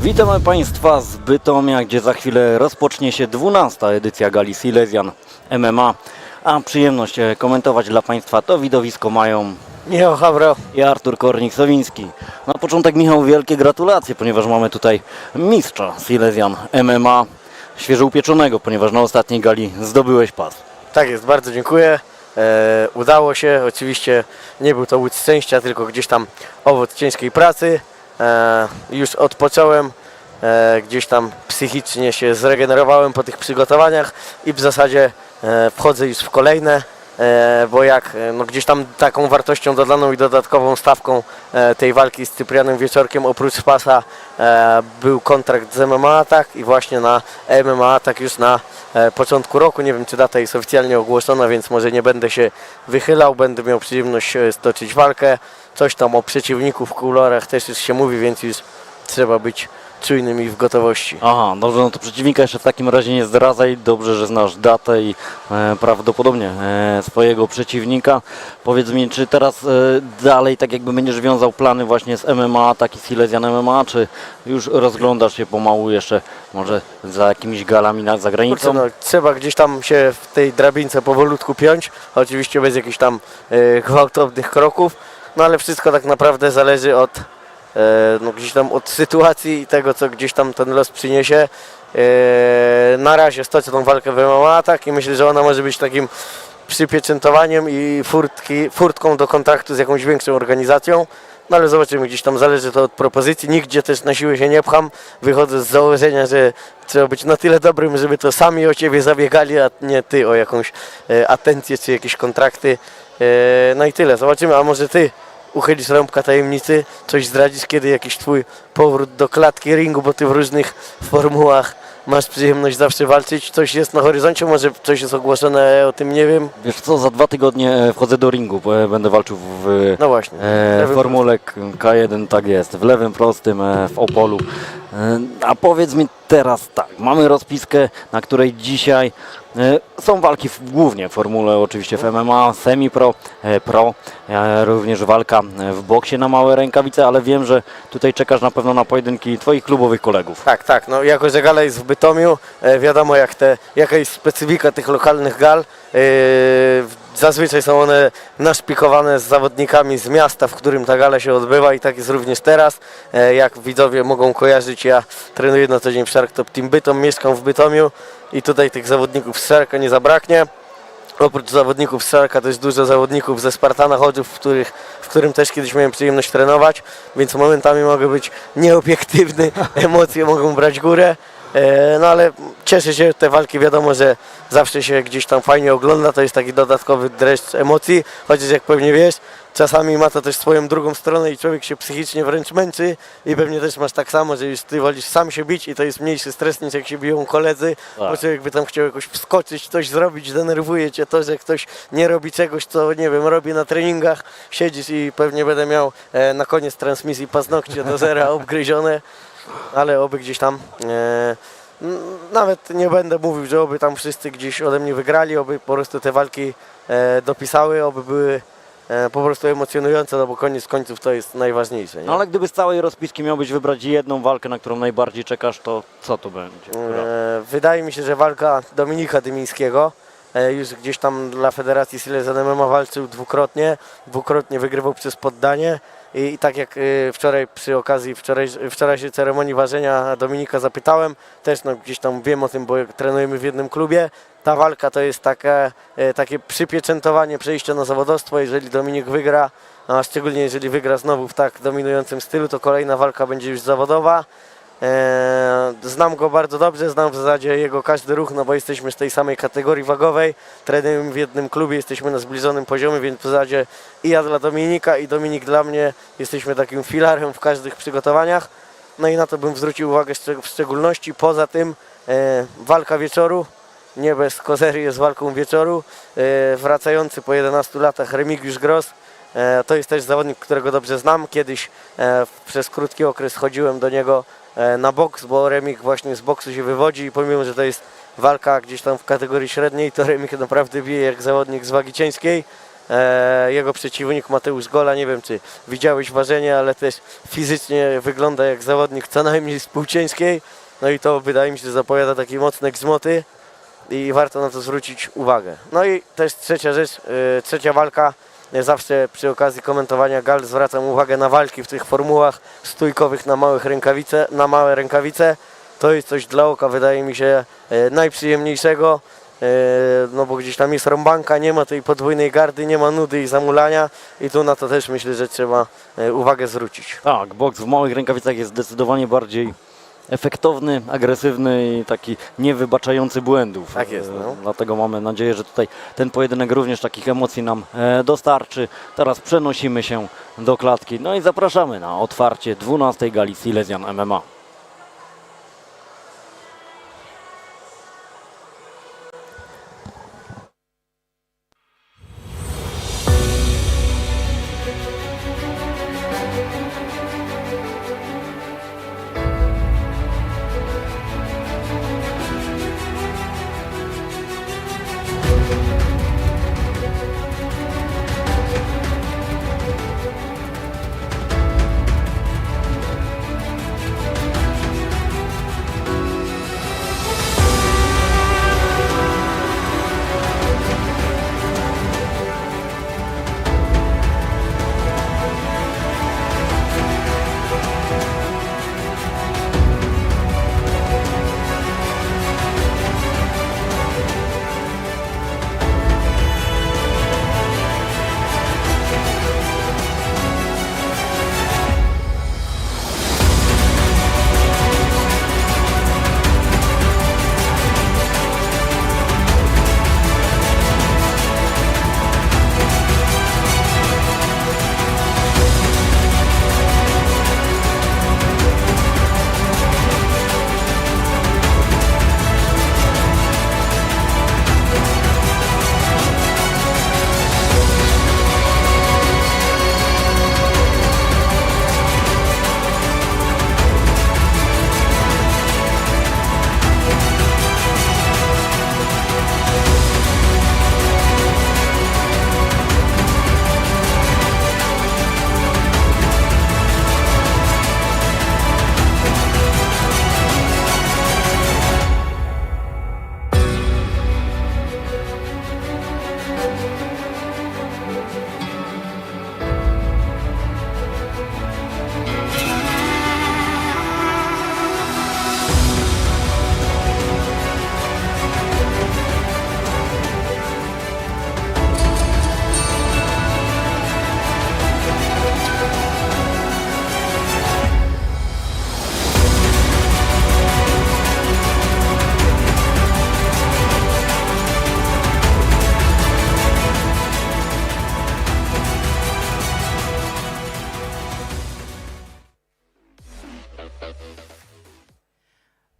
Witamy Państwa z Bytomia, gdzie za chwilę rozpocznie się 12. edycja Gali Silesian MMA, a przyjemność komentować dla Państwa to widowisko mają Michał Hawro i Artur Kornik-Sowiński. Na początek, Michał, wielkie gratulacje, ponieważ mamy tutaj mistrza Silesian MMA, świeżo upieczonego, ponieważ na ostatniej gali zdobyłeś pas. Tak jest, bardzo dziękuję. Udało się, oczywiście nie był to łód szczęścia, tylko gdzieś tam owoc ciężkiej pracy. Już odpocząłem, gdzieś tam psychicznie się zregenerowałem po tych przygotowaniach i w zasadzie wchodzę już w kolejne, bo gdzieś tam taką wartością dodaną i dodatkową stawką tej walki z Cyprianem Wieczorkiem oprócz pasa był kontrakt z MMA Attack i właśnie na MMA Attack już na początku roku. Nie wiem, czy data jest oficjalnie ogłoszona, więc może nie będę się wychylał, będę miał przyjemność stoczyć walkę. Coś tam o przeciwniku w kolorach też już się mówi, więc już trzeba być czujnym i w gotowości. Aha, dobrze, no to przeciwnika jeszcze w takim razie nie zdradzaj. Dobrze, że znasz datę i prawdopodobnie swojego przeciwnika. Powiedz mi, czy teraz dalej tak jakby będziesz wiązał plany właśnie z MMA, taki Silesian MMA, czy już rozglądasz się pomału jeszcze może za jakimiś galami za granicą? Kurczę, no, trzeba gdzieś tam się w tej drabince powolutku piąć, oczywiście bez jakichś tam gwałtownych kroków, no ale wszystko tak naprawdę zależy od gdzieś tam od sytuacji i tego, co gdzieś tam ten los przyniesie. Na razie stoczę tą walkę w MMA Attack i myślę, że ona może być takim przypieczętowaniem i furtką do kontraktu z jakąś większą organizacją. No ale zobaczymy, gdzieś tam zależy to od propozycji. Nigdzie też na siłę się nie pcham. Wychodzę z założenia, że trzeba być na tyle dobrym, żeby to sami o ciebie zabiegali, a nie ty o jakąś atencję czy jakieś kontrakty. No i tyle. Zobaczymy, a może ty uchylisz rąbka tajemnicy, coś zdradzisz, kiedy jakiś twój powrót do klatki ringu, bo ty w różnych formułach masz przyjemność zawsze walczyć. Coś jest na horyzoncie, może coś jest ogłoszone, o tym nie wiem. Wiesz co, za 2 tygodnie wchodzę do ringu, bo będę walczył w No właśnie, formule K1, tak jest, w lewym prostym, w Opolu. A powiedz mi teraz tak, mamy rozpiskę, na której dzisiaj są walki głównie w formule, oczywiście w MMA, semi-pro, pro, również walka w boksie na małe rękawice, ale wiem, że tutaj czekasz na pewno na pojedynki twoich klubowych kolegów. Tak, no jako że gala jest w Bytomiu, wiadomo jaka jest specyfika tych lokalnych gal. Zazwyczaj są one naszpikowane z zawodnikami z miasta, w którym ta gala się odbywa i tak jest również teraz. Jak widzowie mogą kojarzyć, ja trenuję na co dzień w Shark Top Team Bytom, mieszkam w Bytomiu i tutaj tych zawodników z Sharka nie zabraknie. Oprócz zawodników z Sharka to jest dużo zawodników ze Spartana Chodzów, w którym też kiedyś miałem przyjemność trenować, więc momentami mogę być nieobiektywny, emocje mogą brać górę. No ale cieszę się, te walki wiadomo, że zawsze się gdzieś tam fajnie ogląda, to jest taki dodatkowy dreszcz emocji, chociaż jak pewnie wiesz, czasami ma to też swoją drugą stronę i człowiek się psychicznie wręcz męczy i pewnie też masz tak samo, że już ty wolisz sam się bić i to jest mniejszy stres niż jak się biją koledzy, bo człowiek by tam chciał jakoś wskoczyć, coś zrobić, denerwuje cię to, że ktoś nie robi czegoś, co nie wiem, robi na treningach, siedzisz i pewnie będę miał na koniec transmisji paznokcie do zera obgryzione. Ale oby gdzieś tam, nawet nie będę mówił, że oby tam wszyscy gdzieś ode mnie wygrali, oby po prostu te walki dopisały, oby były po prostu emocjonujące, no bo koniec końców to jest najważniejsze. Nie? No ale gdyby z całej rozpiski miałbyś wybrać jedną walkę, na którą najbardziej czekasz, to co to będzie? Wydaje mi się, że walka Dominika Dymińskiego. Już gdzieś tam dla Federacji Silesian MMA walczył dwukrotnie wygrywał przez poddanie i tak jak wczoraj przy okazji wczorajszej ceremonii ważenia Dominika zapytałem, też no, gdzieś tam wiem o tym, bo trenujemy w jednym klubie, ta walka to jest takie przypieczętowanie przejścia na zawodowstwo, jeżeli Dominik wygra, a szczególnie jeżeli wygra znowu w tak dominującym stylu, to kolejna walka będzie już zawodowa. Znam go bardzo dobrze, znam w zasadzie jego każdy ruch, no bo jesteśmy z tej samej kategorii wagowej, trenujemy w jednym klubie, jesteśmy na zbliżonym poziomie, więc w zasadzie i ja dla Dominika i Dominik dla mnie jesteśmy takim filarem w każdych przygotowaniach, no i na to bym zwrócił uwagę w szczególności. Poza tym walka wieczoru, nie bez kozery jest walką wieczoru, wracający po 11 latach Remigiusz Gross. To jest też zawodnik, którego dobrze znam. Kiedyś przez krótki okres chodziłem do niego na boks, bo Remik właśnie z boksu się wywodzi i pomimo, że to jest walka gdzieś tam w kategorii średniej, to Remik naprawdę bije jak zawodnik z wagi ciężkiej. Jego przeciwnik Mateusz Gola, nie wiem czy widziałeś ważenie, ale też fizycznie wygląda jak zawodnik co najmniej z Płócieńskiej. No i to wydaje mi się, że zapowiada takie mocne grzmoty i warto na to zwrócić uwagę. No i też trzecia rzecz, trzecia walka. Zawsze przy okazji komentowania gal zwracam uwagę na walki w tych formułach stójkowych na małe rękawice. To jest coś dla oka, wydaje mi się, najprzyjemniejszego. No bo gdzieś tam jest rąbanka, nie ma tej podwójnej gardy, nie ma nudy i zamulania i tu na to też myślę, że trzeba uwagę zwrócić. Tak, boks w małych rękawicach jest zdecydowanie bardziej efektowny, agresywny i taki niewybaczający błędów. Tak jest, no. Dlatego mamy nadzieję, że tutaj ten pojedynek również takich emocji nam dostarczy. Teraz przenosimy się do klatki, no i zapraszamy na otwarcie 12. gali Silesian MMA.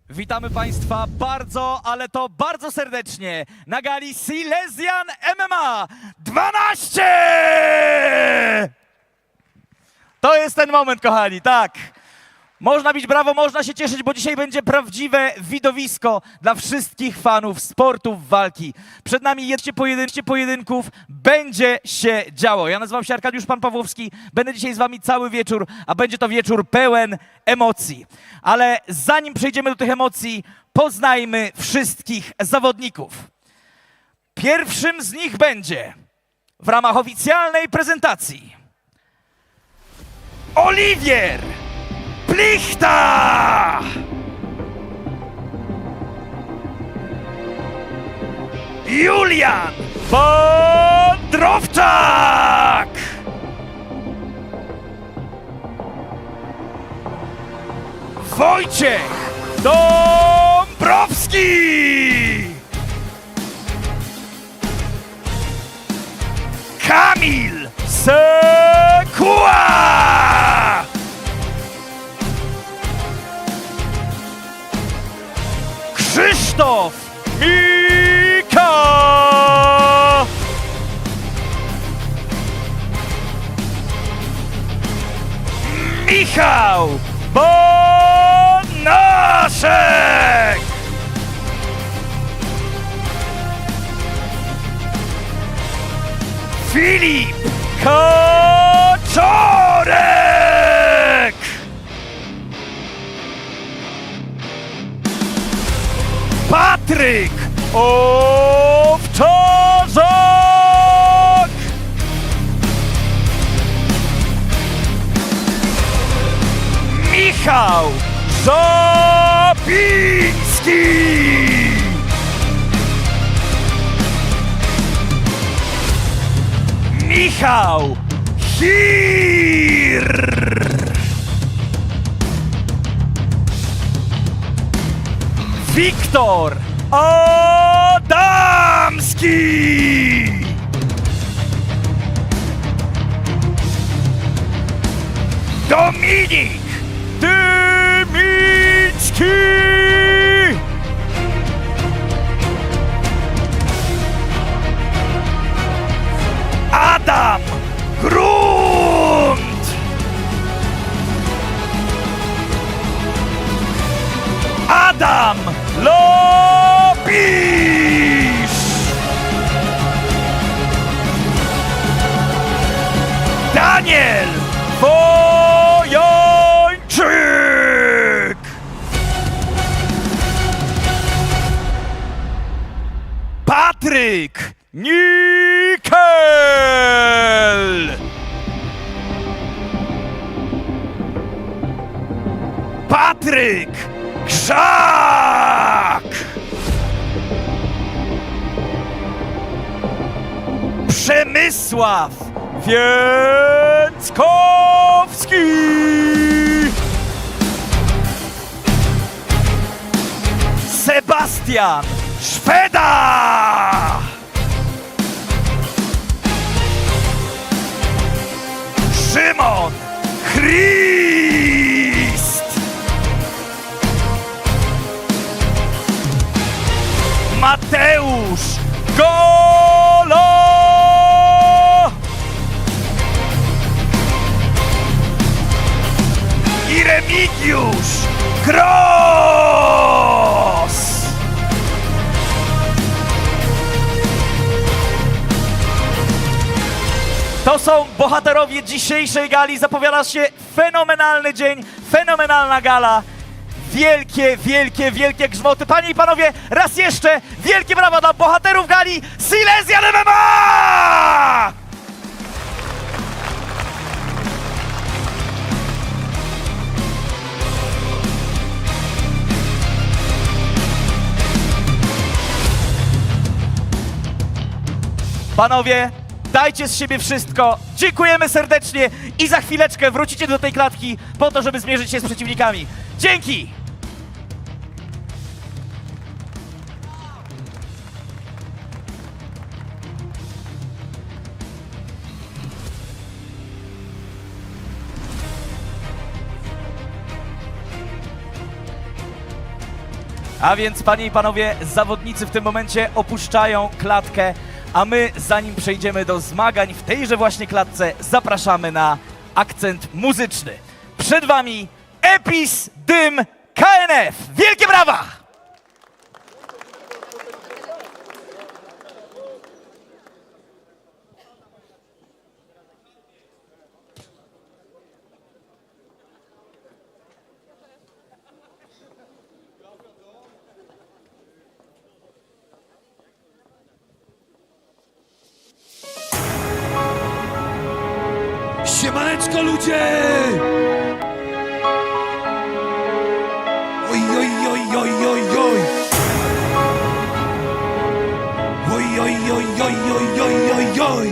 Witamy Państwa bardzo, ale to bardzo serdecznie na gali Silesian MMA 12! To jest ten moment, kochani, tak. Można bić brawo, można się cieszyć, bo dzisiaj będzie prawdziwe widowisko dla wszystkich fanów sportów walki. Przed nami jeszcze pojedynków, będzie się działo. Ja nazywam się Arkadiusz Pan Pawłowski, będę dzisiaj z wami cały wieczór, a będzie to wieczór pełen emocji. Ale zanim przejdziemy do tych emocji, poznajmy wszystkich zawodników. Pierwszym z nich będzie w ramach oficjalnej prezentacji Oliwier Plichta! Julian Wądrowczak! Wojciech Dąbrowski! Kamil Sekuła! Krzysztof Mika! Michał Bonaszek! Filip Kaczorek! Patryk Owczarzak! Michał Żabiński! Michał Hir! Wiktor Adamski! Dominik Dymicki! Adam Grunt! Adam Lopisz! Daniel Wojończyk! Patryk Nikel! Patryk Grzak! Przemysław Więckowski! Sebastian Szweda! Szymon Christ! Mateusz Golo! I Remigiusz Gross! To są bohaterowie dzisiejszej gali. Zapowiada się fenomenalny dzień, fenomenalna gala. Wielkie, wielkie, wielkie grzmoty. Panie i panowie, raz jeszcze wielkie brawa dla bohaterów gali Silesian MMA! Panowie, dajcie z siebie wszystko. Dziękujemy serdecznie i za chwileczkę wrócicie do tej klatki po to, żeby zmierzyć się z przeciwnikami. Dzięki! A więc, panie i panowie, zawodnicy w tym momencie opuszczają klatkę, a my, zanim przejdziemy do zmagań w tejże właśnie klatce, zapraszamy na akcent muzyczny. Przed wami Epis Dym KNF. Wielkie brawa! Siemaneczko ludzie! Oj, oj, oj, oj, oj, oj. Oj, oj, oj, oj, oj, oj, oj, oj.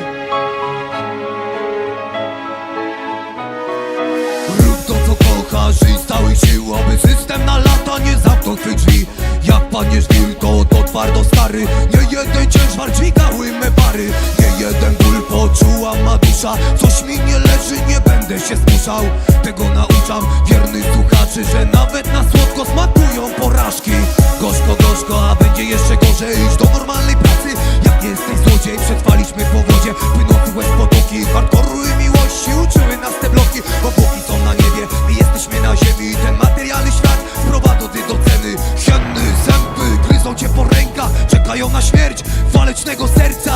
Rób to co kochasz i z całych sił, aby system na lata nie zamknął twych drzwi. Jak padniesz tylko to twardo stary, nie jeden ciężar dźwigały me bary. Nie jeden ból poczuła ma dusza, coś mi nie leży, nie będę się zmuszał. Tego nauczam wiernych słuchaczy, że nawet na słodko smakują porażki. Gorzko, gorzko, a będzie jeszcze gorzej. Idź do normalnej pracy, jak nie jesteś złodziej. Przetrwaliśmy w powodzie, płynących łez potoki. Hardkoru i miłości uczyły nas te bloki. Bo póki są na niebie, my jesteśmy na ziemi. Ten materialny świat wprowadza ty do ceny. Hieny zęby gryzą cię po rękach, czekają na śmierć walecznego serca.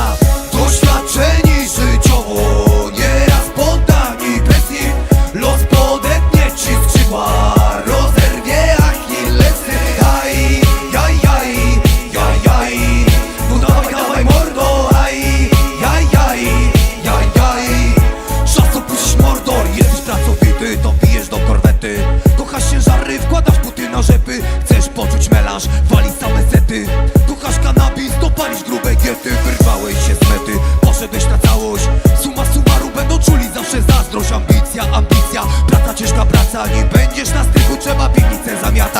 Doświadczeni żyć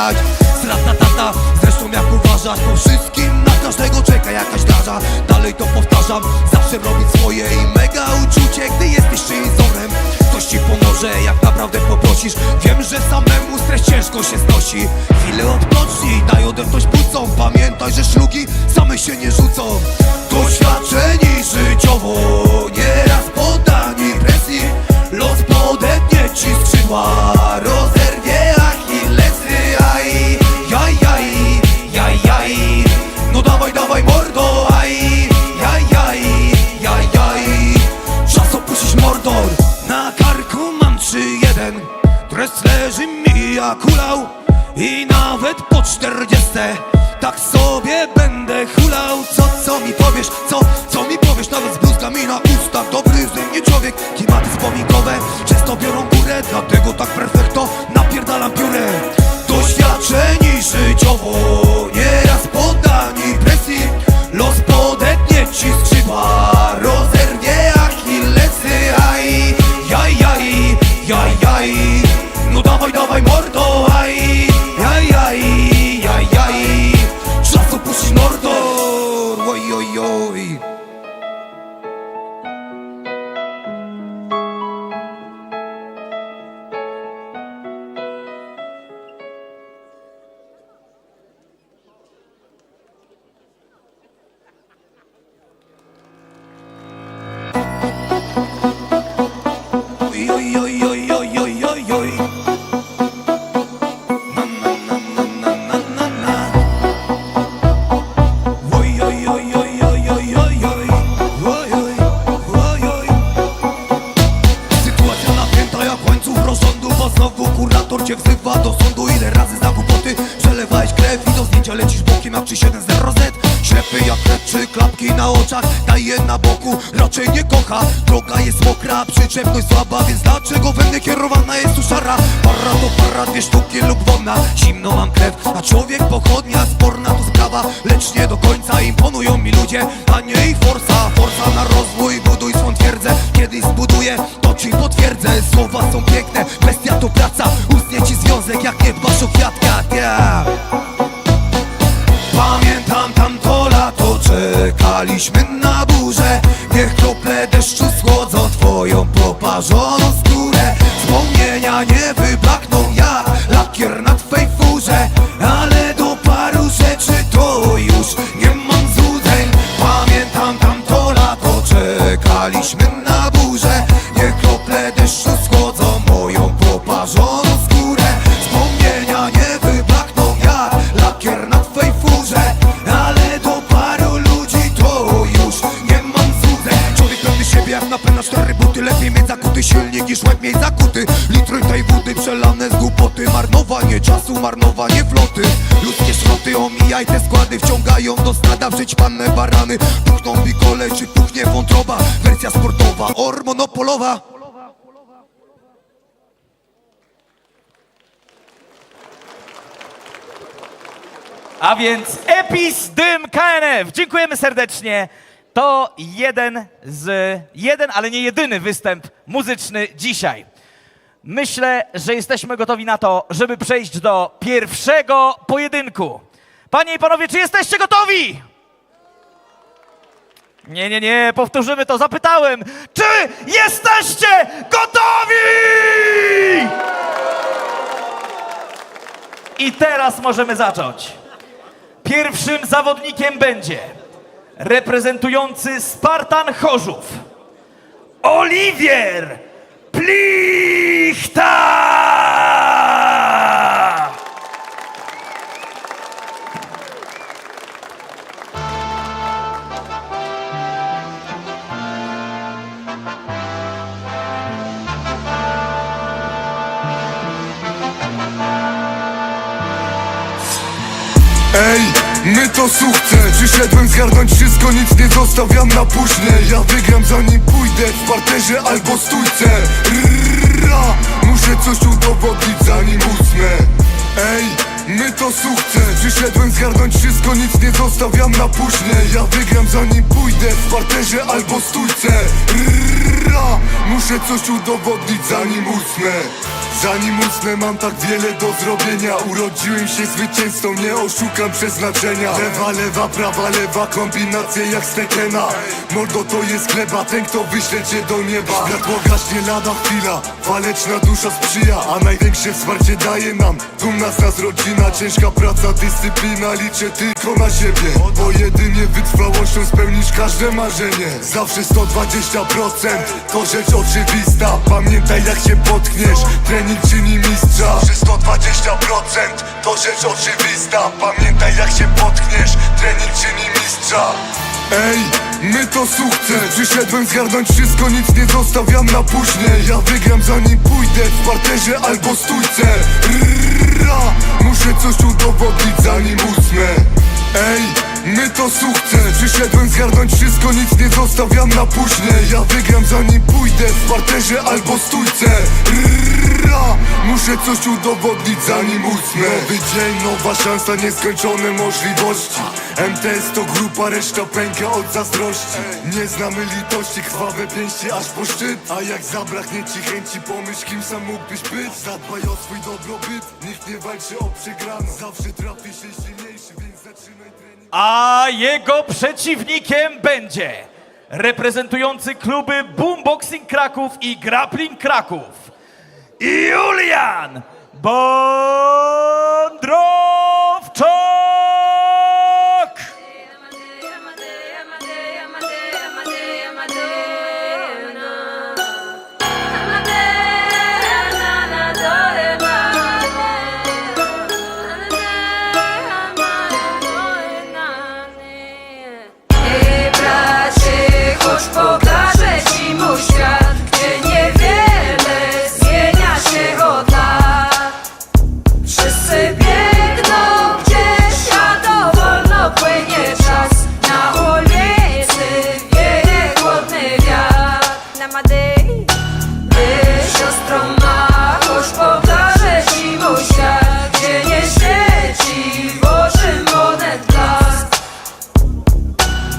latać. Stratata, zresztą jak uważasz, po wszystkim na każdego czeka jakaś draża. Dalej to powtarzam, zawsze robić swoje i mega uczucie, gdy jesteś czyimś wzorem. Ktoś ci pomoże, jak naprawdę poprosisz. Wiem, że samemu stres ciężko się znosi. Chwilę odpocznij, daj odetchnąć płucom. Pamiętaj, że szlugi same się nie rzucą. Doświadczeni życiowo, nieraz poddani presji. Los podetnie ci skrzydła, rozerwie Achillesy. Aj, jaj, jaj, jaj, jaj. No dawaj, dawaj mordo, aj, jaj, jaj, jaj, jaj. Czas opuścić Mordor. Na karku mam 3-1. Dres leży mi jak hulał. I nawet po 40 tak sobie będę hulał. Co mi powiesz, co mi powiesz? Nawet z bluzkami na ustach, dobry ze mnie człowiek. Klimaty wspominkowe często biorą górę, dlatego tak perfekto napierdalam piórę. Doświadczeni życiowo, nieraz poddani presji. Los podetnie ci skrzydła, rozerwie Achillesy. Aj, jaj, jaj, jaj, jaj. No dawaj, dawaj mordo, aj, jaj, jaj, jaj, jaj. Czas opuścić Mordor, oj, oj, oj. Oj, oj, oj, oj, oj, oj, oj, oj. Na, na, na, na, na, na, na, na. Oj, oj, oj, oj, oj, oj, oj, oj. Oj, oj, oj, oj. Sytuacja napięta jak łańcuch rozsądu, bo znowu kurator cię wzywa do sądu. Ile razy za głupoty przelewałeś krew i do zdjęcia lecisz bokiem jak 3700Z. Ślepy jak krew czy klapki na oczach, daje na boku, raczej nie kocha. Droga jest mokra, przyczepność słaba, więc dlaczego we mnie kierowana jest tu szara? Para to para, 2 sztuki lub wonna. Zimno mam krew, a człowiek pochodnia. Sporna to sprawa, lecz nie do końca. Imponują mi ludzie, a nie ich forsa. Forsa na rozwój, buduj swą twierdzę. Kiedyś zbuduję, to ci potwierdzę. Słowa są piękne, bestia to praca. Ustnie ci związek, jak nie dbasz o kwiatkach, yeah. Pamiętam tamto lato, czekaliśmy na burzę. Niech krople deszczu schłodzą twoją poparzoną skórę. Wspomnienia nie wyblakną jak lakier na twej furze, ale do paru rzeczy to już nie mam złudzeń. Pamiętam tamto lato, czekaliśmy na burzę. Niech krople deszczu schłodzą moją poparzoną skórę. Wspomnienia nie wyblakną jak lakier na twej furze, ale do paru ludzi to już nie mam złudzeń. Człowiek pewny siebie jak napędza 4 buty. Lepiej mieć zakuty silnik niż łeb mieć zakuty. Litry tej wody przelane z głupoty. Marnowanie czasu, marnowanie floty. Ludzkie szroty, omijaj te składy. Wciągają do stada przećpane barany. Puchną bikole czy puchnie wątroba. Wersja sportowa, monopolowa. A więc Epis Dym KNF. Dziękujemy serdecznie. To jeden, ale nie jedyny występ muzyczny dzisiaj. Myślę, że jesteśmy gotowi na to, żeby przejść do pierwszego pojedynku. Panie i panowie, czy jesteście gotowi? Nie, powtórzymy to, zapytałem. Czy jesteście gotowi? I teraz możemy zacząć. Pierwszym zawodnikiem będzie reprezentujący Spartan Chorzów Oliwier Plichta! Ej, my to sukces. Przyszedłem zgarnąć wszystko, nic nie zostawiam na później. Ja wygram zanim pójdę w parterze albo stójce. Rrrra, muszę coś udowodnić zanim usnę. Ej, my to sukces. Przyszedłem zgarnąć wszystko, nic nie zostawiam na później. Ja wygram zanim pójdę w parterze albo stójce. Rrrra, muszę coś udowodnić zanim usnę. Zanim usnę mam tak wiele do zrobienia. Urodziłem się zwycięzcą, nie oszukam przeznaczenia. Lewa, prawa, lewa, kombinacje jak z Tekena. Mordo to jest gleba, ten kto wyśle cię do nieba. Światło gaśnie lada chwila, waleczna dusza sprzyja. A największe wsparcie daje nam dumna z nas rodzina. Ciężka praca, dyscyplina, liczę tylko na siebie. Bo jedynie wytrwałością spełnisz każde marzenie. Zawsze 120%, to rzecz oczywista. Pamiętaj jak się potkniesz, trening czyni mistrza. Zawsze 120%, to rzecz oczywista. Pamiętaj jak się potkniesz, trening czyni mistrza. Ej, my to sukces. Przyszedłem zgarnąć wszystko, nic nie zostawiam na później. Ja wygram zanim pójdę, w parterze albo stójce. Rrra, muszę coś udowodnić zanim usnę. Ej, my to sukces. Przyszedłem zgarnąć wszystko, nic nie zostawiam na później. Ja wygram zanim pójdę, w parterze albo stójce. Rrra, muszę coś udowodnić zanim usnę. Nowy dzień, nowa szansa, nieskończone możliwości. MTS to grupa, reszta pęka od zazdrości. Nie znamy litości, krwawe pięści aż po szczyt. A jak zabraknie ci chęci, pomyśl kim sam mógłbyś być. Zadbaj o swój dobrobyt, nikt nie walczy o przegraną. Zawsze trafi się silniejszy, więc zaczynaj trening. A jego przeciwnikiem będzie reprezentujący kluby Boomboxing Kraków i Grappling Kraków Julian Bądrowczak! Choć pokażę ci mój świat, gdzie niewiele zmienia się od lat. Wszyscy biegną gdzieś, a dowolno płynie czas. Na ulicy wieje chłodny wiatr. Ty siostro ma, choć pokażę ci mój świat, gdzie nie świeci w oczy monet blask.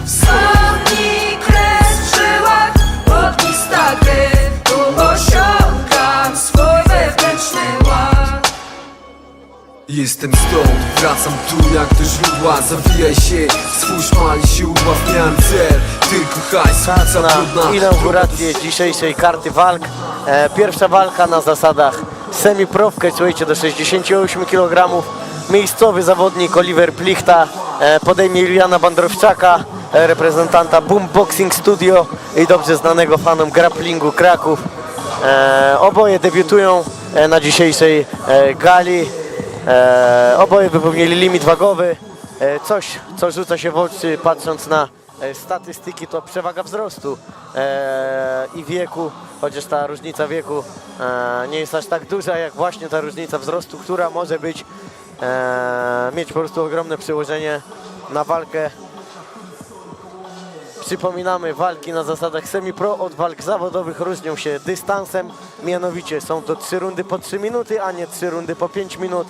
Wschodni kres w żyłach, ognista krew, tu osiągam swój wewnętrzny ład. Jestem stąd, wracam tu jak do źródła. Zawijaj się, swój szmal się udła w miarę cel. Tylko hajs, Czas za na trudna. inaugurację dzisiejszej karty walk. Pierwsza walka na zasadach semi-pro w catchweightie do 68 kg. Miejscowy zawodnik Oliver Plichta podejmie Juliana Bądrowczaka, reprezentanta Boomboxing Studio i dobrze znanego fanom grapplingu Kraków. Oboje debiutują na dzisiejszej gali. Oboje wypełnili limit wagowy. Coś, co rzuca się w oczy, patrząc na statystyki, to przewaga wzrostu i wieku, chociaż ta różnica wieku nie jest aż tak duża jak właśnie ta różnica wzrostu, która może być mieć po prostu ogromne przełożenie na walkę. Przypominamy, walki na zasadach semi-pro od walk zawodowych różnią się dystansem, mianowicie są to 3 rundy po 3 minuty, a nie 3 rundy po 5 minut.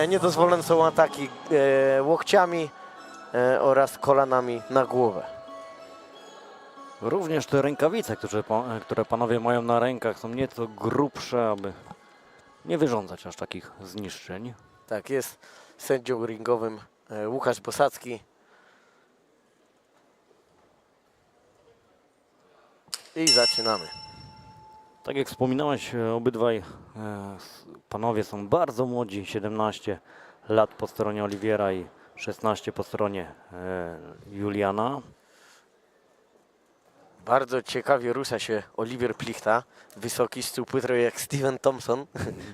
Niedozwolone są ataki łokciami oraz kolanami na głowę. Również te rękawice, które panowie mają na rękach, są nieco grubsze, aby nie wyrządzać aż takich zniszczeń. Tak jest, sędzią ringowym Łukasz Bosacki. I zaczynamy. Tak jak wspominałeś, obydwaj panowie są bardzo młodzi, 17 lat po stronie Oliwiera i 16 po stronie Juliana. Bardzo ciekawie rusza się Oliver Plichta, wysoki, szczupły jak Steven Thompson,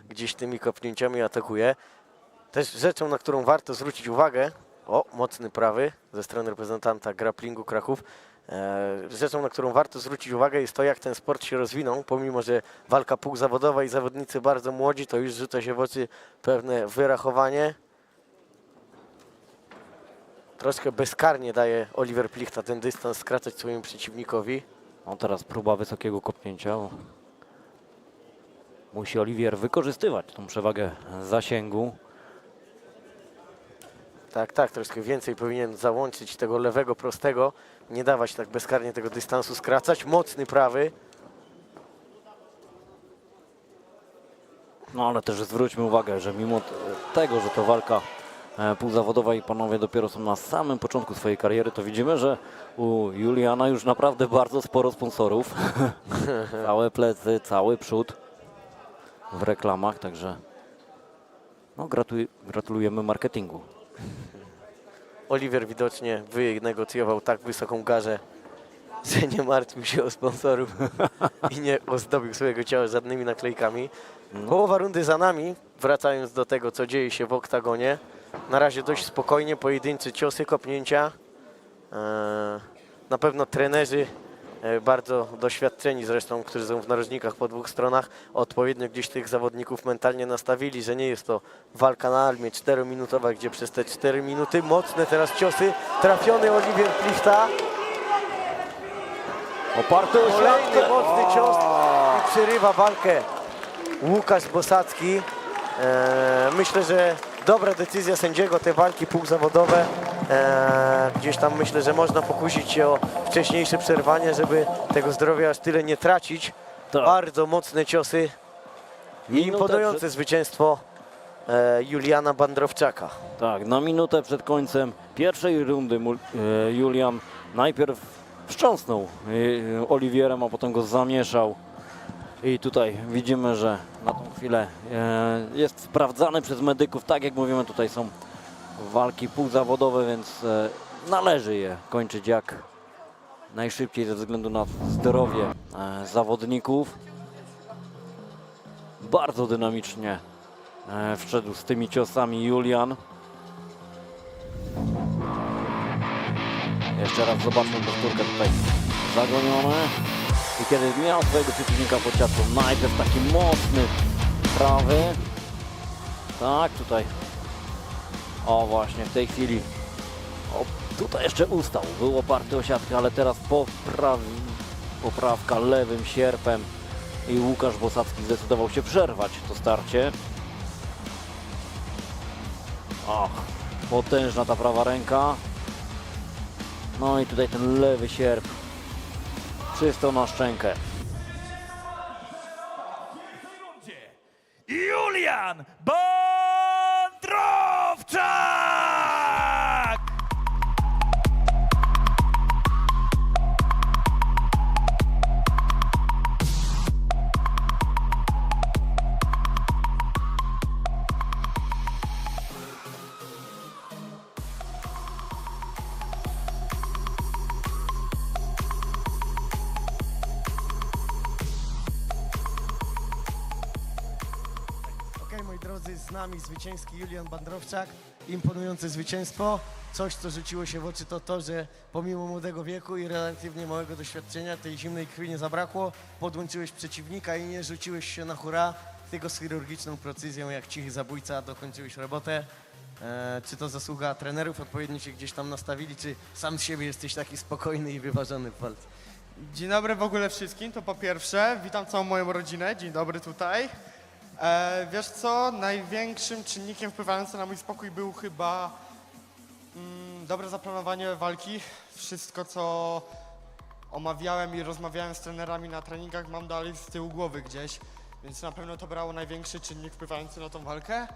gdzieś tymi kopnięciami atakuje. Też rzeczą, na którą warto zwrócić uwagę, mocny prawy ze strony reprezentanta grapplingu Kraków. Rzeczą, na którą warto zwrócić uwagę, jest to, jak ten sport się rozwinął. Pomimo że walka półzawodowa i zawodnicy bardzo młodzi, to już rzuca się w oczy pewne wyrachowanie. Troszkę bezkarnie daje Oliver Plichta ten dystans skracać swojemu przeciwnikowi. No teraz próba wysokiego kopnięcia. Musi Oliwier wykorzystywać tą przewagę zasięgu. Tak, troszkę więcej powinien załączyć tego lewego prostego. Nie dawać tak bezkarnie tego dystansu skracać. Mocny prawy. No ale też zwróćmy uwagę, że mimo tego, że to walka półzawodowa i panowie dopiero są na samym początku swojej kariery, to widzimy, że u Juliana już naprawdę bardzo sporo sponsorów. Całe plecy, cały przód w reklamach, także no, gratulujemy marketingu. Oliwier widocznie wynegocjował tak wysoką garzę, że nie martwił się o sponsorów i nie ozdobił swojego ciała żadnymi naklejkami. Połowa rundy za nami, wracając do tego, co dzieje się w oktagonie. Na razie dość spokojnie, pojedyncze ciosy, kopnięcia. Na pewno trenerzy, bardzo doświadczeni zresztą, którzy są w narożnikach po dwóch stronach, odpowiednio gdzieś tych zawodników mentalnie nastawili, że nie jest to walka na armię 4-minutowa, gdzie przez te 4 minuty mocne teraz ciosy. Trafiony Oliwier Plichta. Oparty o Kolejny siatkę. mocny cios i przerywa walkę Łukasz Bosacki. Myślę, że dobra decyzja sędziego, te walki półzawodowe. Gdzieś tam myślę, że można pokusić się o wcześniejsze przerwanie, żeby tego zdrowia aż tyle nie tracić. Tak. Bardzo mocne ciosy i Minutę imponujące zwycięstwo Juliana Bandrowczaka. Tak, na minutę przed końcem pierwszej rundy Julian najpierw wstrząsnął Oliwierem, a potem go zamieszał. I tutaj widzimy, że na tą chwilę jest sprawdzany przez medyków. Tak jak mówimy, tutaj są walki półzawodowe, więc należy je kończyć jak najszybciej ze względu na zdrowie zawodników. Bardzo dynamicznie wszedł z tymi ciosami Julian. Jeszcze raz zobaczmy powtórkę tutaj zagonione. I kiedy miał swojego przeciwnika pod ciastą, najpierw taki mocny prawy. Tak, tutaj. O właśnie, w tej chwili. O, tutaj jeszcze ustał. Był oparty o siatkę, ale teraz poprawka lewym sierpem. I Łukasz Bosacki zdecydował się przerwać to starcie. Och, potężna ta prawa ręka. No i tutaj ten lewy sierp czysto na szczękę. Julian Bandrowczak! Okej, moi drodzy, z nami zwycięski Julian Bandrowczak. Imponujące zwycięstwo. Coś, co rzuciło się w oczy, to to, że pomimo młodego wieku i relatywnie małego doświadczenia, tej zimnej krwi nie zabrakło. Podłączyłeś przeciwnika i nie rzuciłeś się na hura, tylko z chirurgiczną precyzją, jak cichy zabójca, dokończyłeś robotę. Czy to zasługa trenerów, odpowiednio się gdzieś tam nastawili, czy sam z siebie jesteś taki spokojny i wyważony w walce? Dzień dobry w ogóle wszystkim, to po pierwsze. Witam całą moją rodzinę, dzień dobry tutaj. Wiesz co, największym czynnikiem wpływającym na mój spokój był chyba dobre zaplanowanie walki. Wszystko, co omawiałem i rozmawiałem z trenerami na treningach, mam dalej z tyłu głowy gdzieś, więc na pewno to brało największy czynnik wpływający na tą walkę.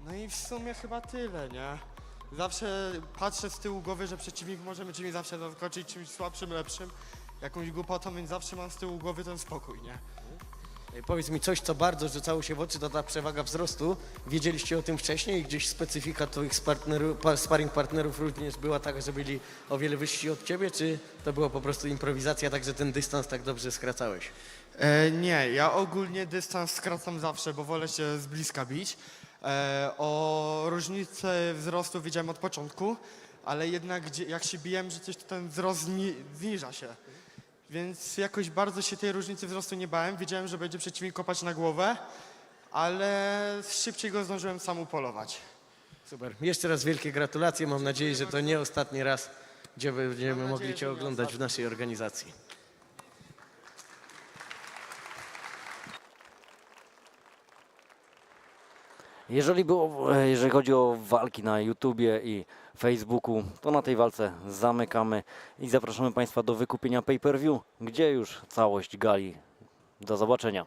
No i w sumie chyba tyle, nie? Zawsze patrzę z tyłu głowy, że przeciwnik może mnie czymś zawsze zaskoczyć, czymś słabszym, lepszym, jakąś głupotą, więc zawsze mam z tyłu głowy ten spokój, nie? Powiedz mi coś, co bardzo rzucało się w oczy, to ta przewaga wzrostu. Wiedzieliście o tym wcześniej i gdzieś specyfika twoich sparring partnerów również była taka, że byli o wiele wyżsi od ciebie, czy to była po prostu improwizacja, tak że ten dystans tak dobrze skracałeś? Nie, ja ogólnie dystans skracam zawsze, bo wolę się z bliska bić. O różnicę wzrostu wiedziałem od początku, ale jednak jak się biłem, że coś to ten wzrost zniża się. Więc jakoś bardzo się tej różnicy wzrostu nie bałem. Wiedziałem, że będzie przeciwnik kopać na głowę, ale szybciej go zdążyłem sam upolować. Super. Jeszcze raz wielkie gratulacje. Mam nadzieję, że to nie ostatni raz, gdzie będziemy mogli cię oglądać w naszej organizacji. Jeżeli chodzi o walki na YouTubie i Facebooku, to na tej walce zamykamy i zapraszamy Państwa do wykupienia pay-per-view, gdzie już całość gali. Do zobaczenia.